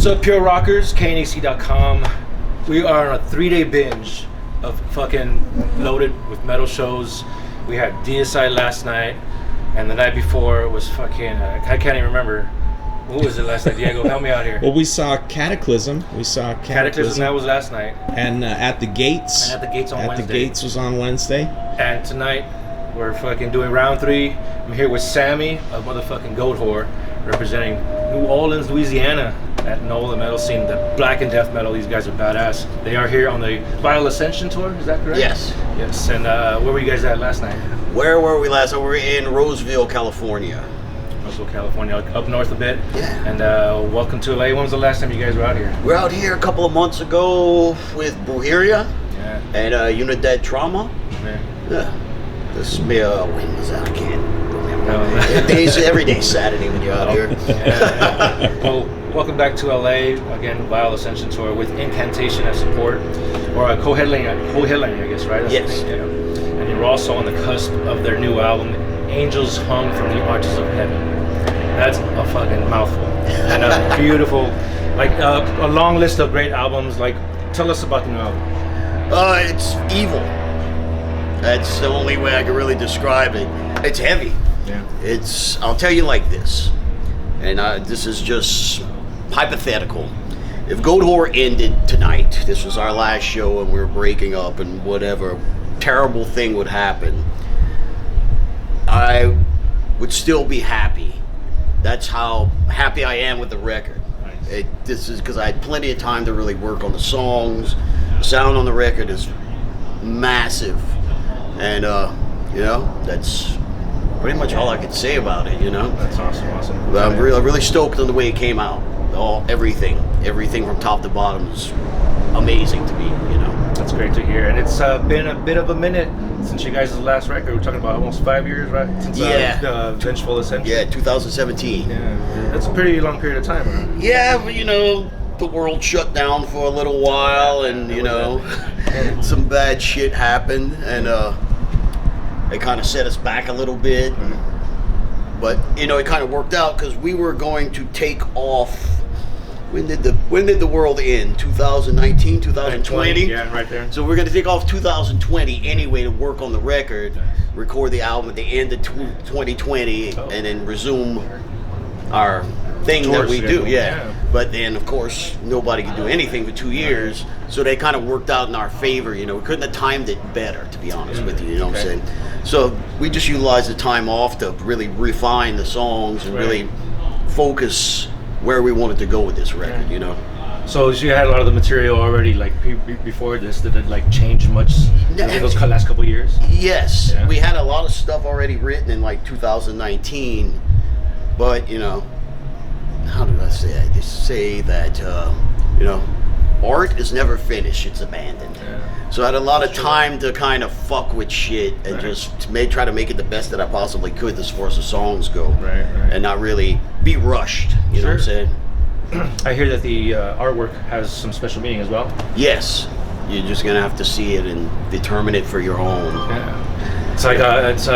What's up, Pure Rockers? KNAC.com. We are on a 3-day binge of fucking loaded with metal shows. We had DSI last night, and the night before was fucking, I can't even remember. What was it last night? Diego, help me out here. Well, we saw Cataclysm. Cataclysm, that was last night. And At the Gates. And At the Gates on Wednesday. At the Gates was on Wednesday. And tonight, we're fucking doing round 3. I'm here with Sammy of motherfucking GOATWHORE, representing New Orleans, Louisiana, at NOLA metal scene, the Blackened Death Metal. These guys are badass. They are here on the VILE Ascension tour, is that correct? Yes. Yes, and where were you guys at last night? Where were we last night? We were in Roseville, California. Roseville, California, up north a bit. Yeah. And welcome to LA. When was the last time you guys were out here? We were out here a couple of months ago with Brujeria and Unidad Trauma. Yeah. This when was that? I can't remember. Every day's Saturday when you're out here. Well, welcome back to LA again. VILE Ascensión tour with Incantation as support, or a co-headlinging, I guess, right? That's yes. Yeah. And you're also on the cusp of their new album, Angels Hung from the Arches of Heaven. That's a fucking mouthful and a beautiful, like a long list of great albums. Like, tell us about the new album. It's evil. That's the only way I can really describe it. It's heavy. Yeah. I'll tell you like this, and this is just hypothetical. If GOATWHORE ended tonight, this was our last show and we were breaking up and whatever terrible thing would happen, I would still be happy. That's how happy I am with the record. Nice. This is because I had plenty of time to really work on the songs. The sound on the record is massive. And, that's pretty much all I could say about it, That's awesome. But I'm really stoked on the way it came out. Everything from top to bottom is amazing to me, That's great to hear. And it's been a bit of a minute since you guys' last record. We're talking about almost 5 years, right? Since Vengeful Ascension. Yeah, 2017. Yeah, that's a pretty long period of time, huh? Yeah, but the world shut down for a little while, and some bad shit happened, and it kind of set us back a little bit. Mm-hmm. But it kind of worked out because we were going to take off. When did the world end? 2019, 2020? Yeah, right there. So we're going to take off 2020 anyway to work on the record, record the album at the end of 2020, and then resume our thing that we do. Yeah. But then, of course, nobody could do anything for 2 years, so they kind of worked out in our favor. We couldn't have timed it better, to be honest with you. You know what I'm saying? So we just utilized the time off to really refine the songs and really focus where we wanted to go with this record. So you had a lot of the material already, like before this. Did it change much in those last couple of years? Yes, we had a lot of stuff already written in 2019, but how do I say it? They say that art is never finished; it's abandoned. Yeah. So I had a lot of time to kind of fuck with shit and just try to make it the best that I possibly could as far as the songs go, and not really be rushed. You know what I'm saying? I hear that the artwork has some special meaning as well. Yes, you're just gonna have to see it and determine it for your own. Yeah, it's like it's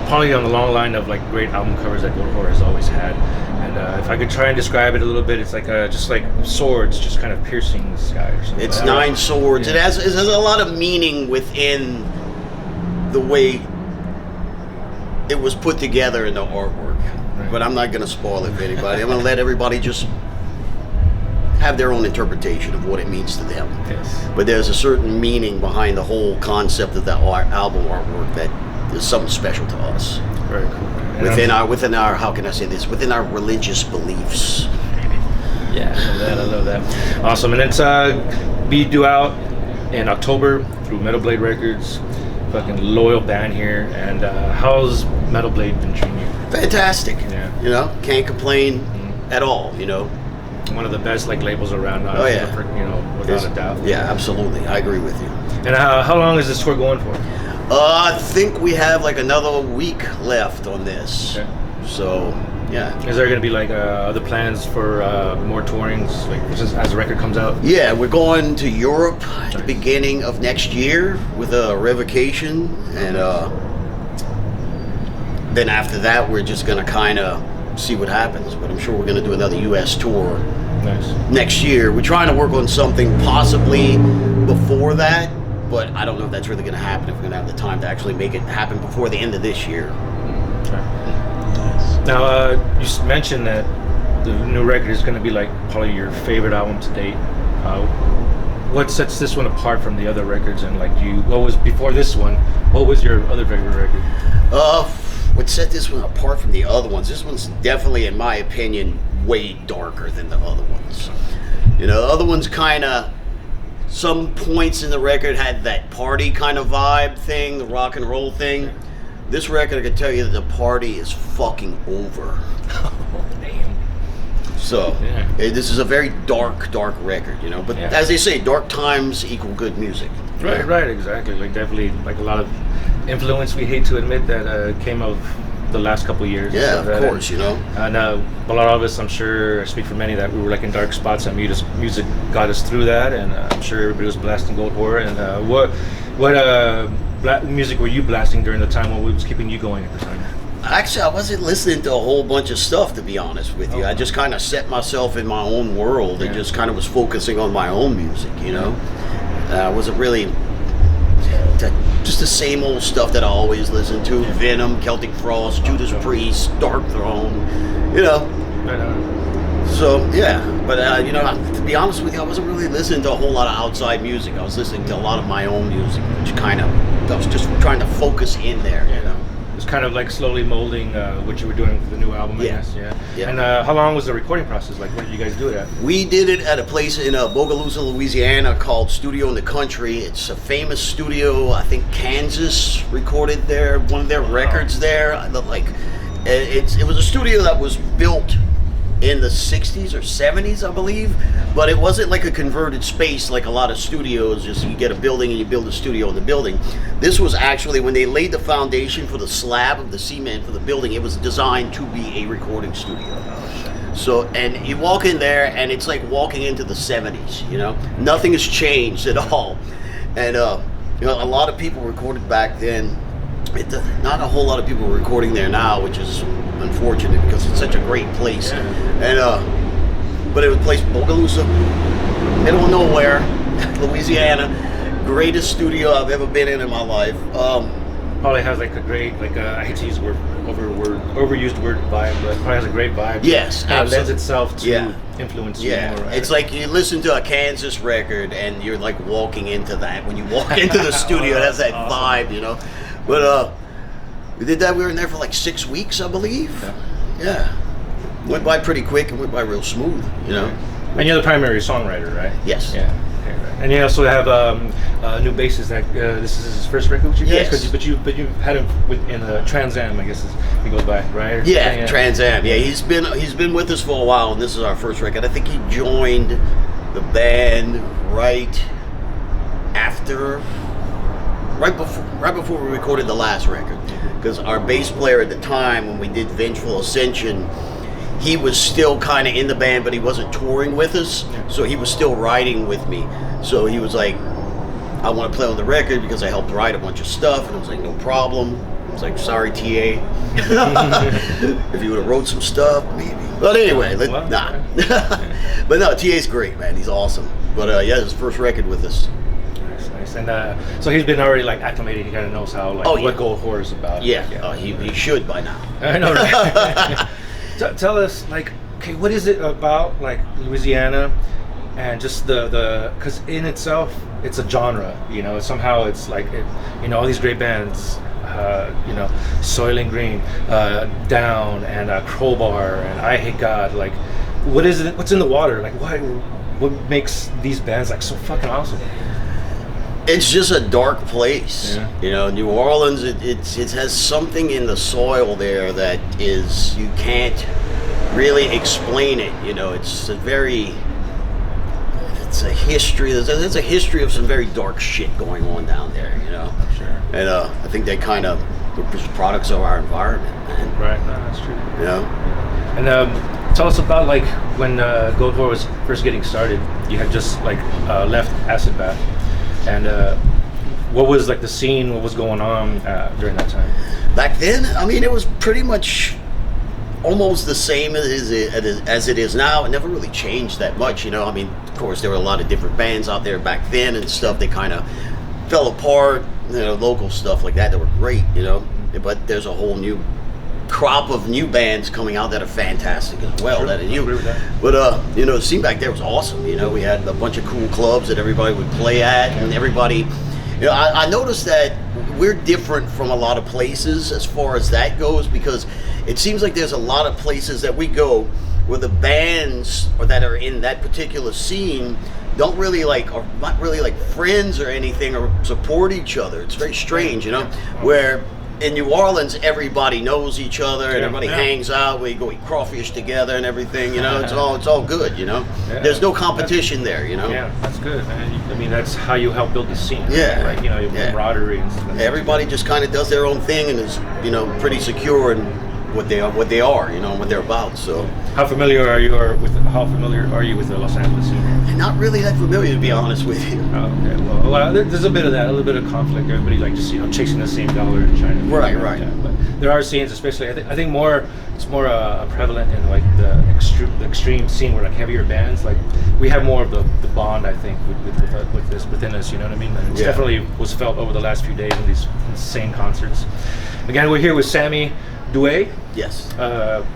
probably on the long line of great album covers that GOATWHORE has always had. And if I could try and describe it a little bit, it's just like swords, just kind of piercing the sky or something. It's 9 swords. Yeah. It has a lot of meaning within the way it was put together in the artwork. Right. But I'm not going to spoil it for anybody. I'm going to let everybody just have their own interpretation of what it means to them. Yes. But there's a certain meaning behind the whole concept of that album artwork that is something special to us. Very cool. Within our how can I say this? Within our religious beliefs. Yeah, I love that. Awesome, and it's be due out in October through Metal Blade Records. Fucking loyal band here. And how's Metal Blade been treating you? Fantastic. Yeah. Can't complain at all. One of the best labels around. Without a doubt. Yeah, absolutely. I agree with you. And how long is this tour going for? I think we have another week left on this. Okay. So, yeah. Is there going to be other plans for more tourings as the record comes out? Yeah, we're going to Europe at the beginning of next year with a revocation, and then after that we're just going to kind of see what happens. But I'm sure we're going to do another U.S. tour next year. We're trying to work on something possibly before that, but I don't know if that's really going to happen, if we're going to have the time to actually make it happen before the end of this year. Now, you mentioned that the new record is going to be like probably your favorite album to date. What sets this one apart from the other records? And like, what was before this one? What was your other favorite record? What set this one apart from the other ones? This one's definitely, in my opinion, way darker than the other ones. You know, the other ones kind of, some points in the record had that party kind of vibe thing, the rock and roll thing. This record, I can tell you that the party is fucking over. Oh, damn. So, this is a very dark record, you know. But as they say, dark times equal good music. Right, exactly. Like, definitely, like a lot of influence, we hate to admit, that came of the last couple of years. Yeah, of course, you know. And a lot of us, I'm sure, I speak for many, that we were like in dark spots, and music got us through that, and I'm sure everybody was blasting GOATWHORE. And what music were you blasting during the time? What was keeping you going at the time? Actually, I wasn't listening to a whole bunch of stuff, to be honest with you. I just kind of set myself in my own world and just kind of was focusing on my own music, you know. I wasn't really just the same old stuff that I always listen to. Venom, Celtic Frost, Judas Priest, Dark Throne, you know. So, yeah. But, you know, to be honest with you, I wasn't really listening to a whole lot of outside music. I was listening to a lot of my own music, which kind of, I was just trying to focus in there, you know. It was kind of like slowly molding what you were doing for the new album, I guess. Yeah. And how long was the recording process? Like, where did you guys do it at? We did it at a place in Bogalusa, Louisiana called Studio in the Country. It's a famous studio. I think Kansas recorded there, one of their records there. It was a studio that was built in the 60s or 70s, I believe, but it wasn't like a converted space like a lot of studios. Just you get a building and you build a studio in the building. This was actually, when they laid the foundation for the slab of the cement for the building, it was designed to be a recording studio. So, and you walk in there and it's like walking into the 70s, you know? Nothing has changed at all. And, you know, a lot of people recorded back then. Not a whole lot of people are recording there now, which is unfortunate because it's such a great place. And but it was a place, Bogalusa, middle of nowhere, Louisiana. Greatest studio I've ever been in my life. Probably has like a great, I hate to use the overused word vibe, but probably has a great vibe. Yes, absolutely. It lends itself to influence you more, right? It's like you listen to a Kansas record and you're like walking into that. When you walk into the studio, it has that vibe, you know. But we did that. We were in there for like 6 weeks, I believe. Yeah. Went by pretty quick and went by real smooth, you know. And you're the primary songwriter, right? Yes. Yeah. Okay, right. And you also have a new bassist that this is his first record with you guys. Yes. But you had him in Trans Am, I guess he goes by, right? Yeah, Trans Am. Yeah, he's been with us for a while, and this is our first record. I think he joined the band right before we recorded the last record, because our bass player at the time, when we did Vengeful Ascension, he was still kind of in the band, but he wasn't touring with us, so he was still writing with me. So he was like, I want to play on the record because I helped write a bunch of stuff, and I was like, no problem. I was like, sorry, TA. If you would have wrote some stuff, maybe. But anyway, nah. But no, TA's great, man. He's awesome. But yeah, his first record with us. Nice. And so he's been already like acclimated. He kind of knows how what GOATWHORE is about. Yeah. He should by now. I know, right? Tell us, like, okay, what is it about like Louisiana, and just the because in itself it's a genre, you know. Somehow it's like all these great bands, Soylent Green, Down, and Crowbar, and I Hate God. Like, what is it? What's in the water? Like, what makes these bands like so fucking awesome? It's just a dark place, you know. New Orleans, it has something in the soil there that you can't really explain it. You know, it's a history. There's a history of some very dark shit going on down there, you know. Sure. And I think they kind of were just products of our environment, man. Right, no, that's true. You know. And tell us about like when GOATWHORE was first getting started. You had just like left Acid Bath. And what was like the scene? What was going on during that time? Back then, I mean, it was pretty much almost the same as it is now. It never really changed that much, you know. I mean, of course, there were a lot of different bands out there back then and stuff. They kind of fell apart, you know, local stuff like that were great, you know. But there's a whole new crop of new bands coming out that are fantastic as well. That are new. But you know, the scene back there was awesome. You know, we had a bunch of cool clubs that everybody would play at, and everybody. You know, I noticed that we're different from a lot of places as far as that goes, because it seems like there's a lot of places that we go where the bands or that are in that particular scene don't really like, or not really like friends or anything, or support each other. It's very strange, you know, where in New Orleans everybody knows each other and everybody hangs out. We go eat crawfish together and everything, you know. It's all good, you know. There's no competition there, you know. Yeah, that's good, man. I mean, that's how you help build the scene. Yeah, right? Like, you know, your camaraderie and stuff. Everybody just kind of does their own thing and is, you know, pretty secure in what they are, you know, what they're about. So, how familiar are you with the Los Angeles scene? Not really that familiar, to be honest with you. Oh, okay. Well, there's a bit of that, a little bit of conflict. Everybody like just, you know, chasing the same dollar and trying to. Right. But there are scenes, especially I think it's more prevalent in like the extreme scene where like heavier bands, like we have more of the bond, I think, with this within us. You know what I mean? And it's definitely was felt over the last few days in these insane concerts. Again, we're here with Sammy Duet. Yes.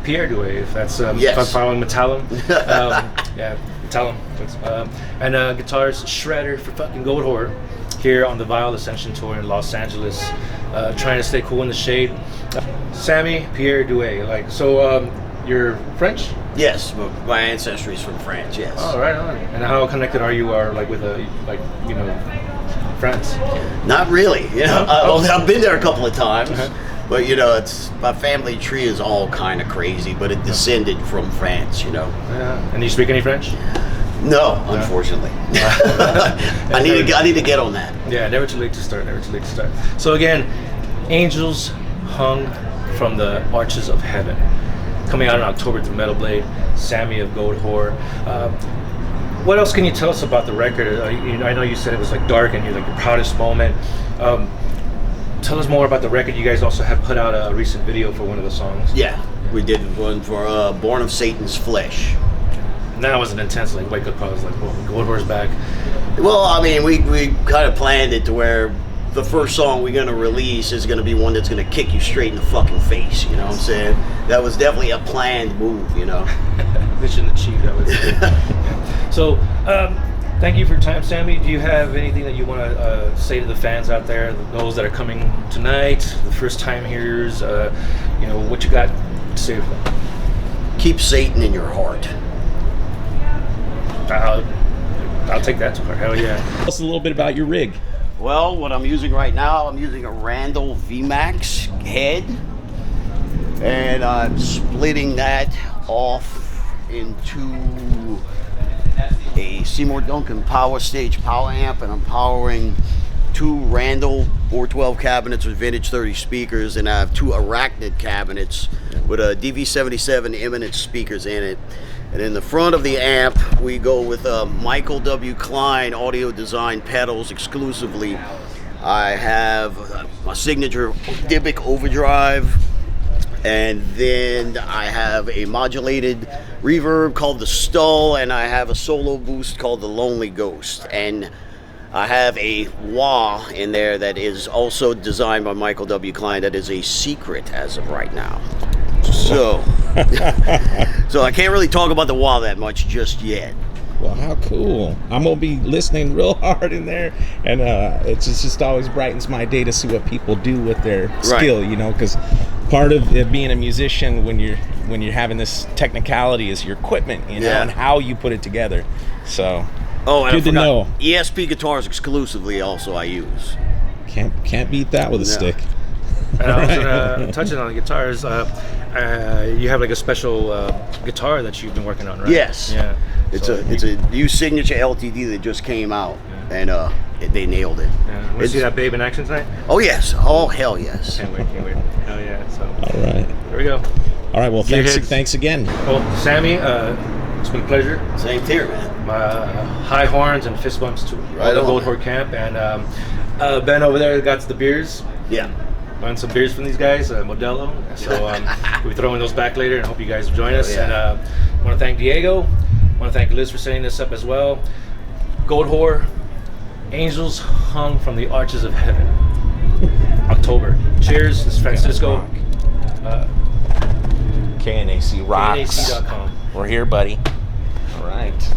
Pierre Duet, if that's yes. If I'm following Metallum. Yeah, Metallum. And guitarist Shredder for fucking GOATWHORE here on the VILE Ascensition tour in Los Angeles, trying to stay cool in the shade. Sammy Pierre Duet, like, so you're French? Yes, my ancestry is from France. Yes. Oh, right on. And how connected are you like with you know, France? Not really. You know, I've been there a couple of times. But you know, it's my family tree is all kind of crazy, but it descended from France, you know. Yeah. And you speak any French? No, unfortunately. I need to get on that. Yeah, never too late to start. Never too late to start. So again, Angels Hung from the Arches of Heaven, coming out in October through Metal Blade. Sammy of GOATWHORE. What else can you tell us about the record? I know you said it was like dark and you're like your proudest moment. Tell us more about the record. You guys also have put out a recent video for one of the songs. Yeah, we did one for Born of Satan's Flesh. And that was an intense like wake up call. I was like, well, GOATWHORE's back. Well, I mean, we kind of planned it to where the first song we're going to release is going to be one that's going to kick you straight in the fucking face, you know what I'm saying? That was definitely a planned move, you know. Mission achieved, I would say. So, thank you for your time, Sammy. Do you have anything that you want to say to the fans out there, those that are coming tonight, the first time hearers, you know, what you got to say to them? Keep Satan in your heart. I'll take that to heart. Hell yeah. Tell us a little bit about your rig. Well, what I'm using right now, I'm using a Randall VMAX head, and I'm splitting that off into a Seymour Duncan Power Stage power amp, and I'm powering two Randall 412 cabinets with vintage 30 speakers, and I have two Arachnid cabinets with a DV77 Eminence speakers in it. And in the front of the amp, we go with Michael W. Klein audio design pedals exclusively. I have my signature Dybbuk overdrive, and then I have a modulated reverb called the Stull, and I have a solo boost called the Lonely Ghost. And I have a wah in there that is also designed by Michael W. Klein. That is a secret as of right now. So, so I can't really talk about the wah that much just yet. Well, how cool. I'm going to be listening real hard in there, and it's just always brightens my day to see what people do with their skill, you know, because part of it being a musician when you're having this technicality is your equipment, you know, and how you put it together. So, good to know. ESP guitars exclusively also I use. Can't beat that with a stick. And I was gonna touching on the guitars. You have like a special guitar that you've been working on, right? Yes. Yeah. It's a new signature LTD that just came out, and they nailed it. Yeah. Want to see that babe in action tonight? Oh yes. Oh hell yes. Can't wait. Hell yeah. So. All right. Here we go. All right. Well, thanks again. Well, Sammy, it's been a pleasure. Same here, man. High horns and fist bumps to all the GOATWHORE camp, and Ben over there got the beers. Yeah. buying some beers from these guys, Modelo. So we'll be throwing those back later, and hope you guys will join us. And I want to thank Diego. I want to thank Liz for setting this up as well. GOATWHORE, Angels Hung from the Arches of Heaven. October. Cheers. This is Francisco. KNAC rocks. KNAC.com. We're here, buddy. All right.